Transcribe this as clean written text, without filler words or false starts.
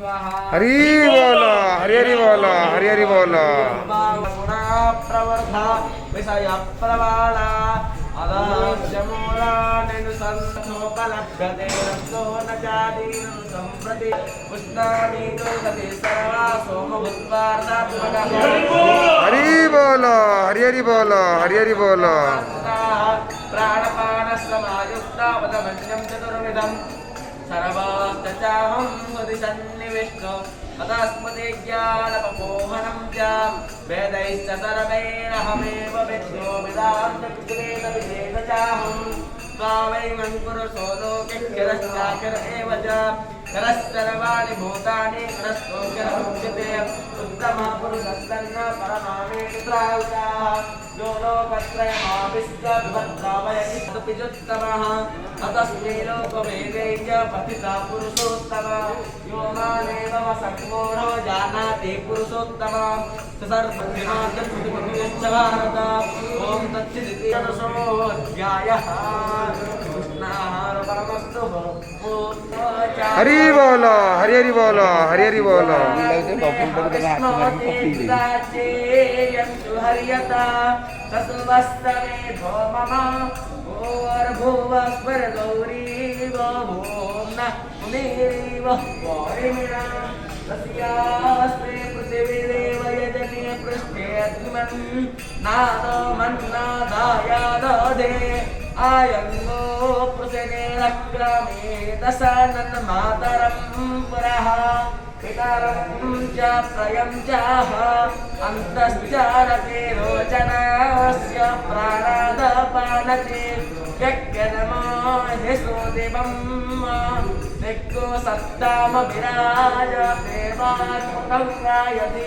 हरि बोलो, हरि हरि बोलो, हरि हरि बोलो। प्रवर्धा विषय प्रवाला अदास्यमूला निनुसंसोपलभ्यते रक्तो न जादीन संप्रति पुष्णानि तुलसति सर्वा सोमभूत्वार्धात्मकः। हरि बोलो, हरि हरि बोलो, हरि हरि बोलो। प्राणपानसमायुक्ता वदमन्यं चतुर्विधम् सर्वास्तचाहं हृदि सन्निविष्टो तस्मदे ज्ञानपपोहनं च वेदैश्च सर्वैरहमेव विद्यो वेदान्तविद्वेद विदेव चाहं त्वावैमङ्कुरसो लोके क्षरश्चाक्षर एव च क्षरः सर्वाणि भूतानि क्षरस्तोऽक्षरमुच्यते उत्तमः पुरुषस्तन्न परमावेति प्राहुताः यो लोकत्रयमाविश्य विभद्रावयति तदुत्तमः अतस्मै लोकवेदे च पतितः पुरुषोत्तमः यो मामेव वसङ्गोरो जानाति पुरुषोत्तमः स सर्वज्ञानस्य भारत ॐ तच्चिदिति अध्यायः कृष्णाहार परमस्तु हरि बोलो, हरि हरि बोलो, हरि हरि बोलो। हरियता ससुवस्तमे भो मम भूर्भुवस्वर गौरी भूम्न मुनिरीव वारिमिणा तस्यास्ते पृथिवीदेव यजने पृष्ठे अग्निमन् नादो मन्नादायादधे आयङ्गो पृशने रक्रमे दशनन् मातरं पुरः पितरं च प्रयं चाह अन्तश्चारके रोचनस्य प्राणादपानते यज्ञनमो हिसो दिवं दिक्को सत्तामभिराज देवान् रायति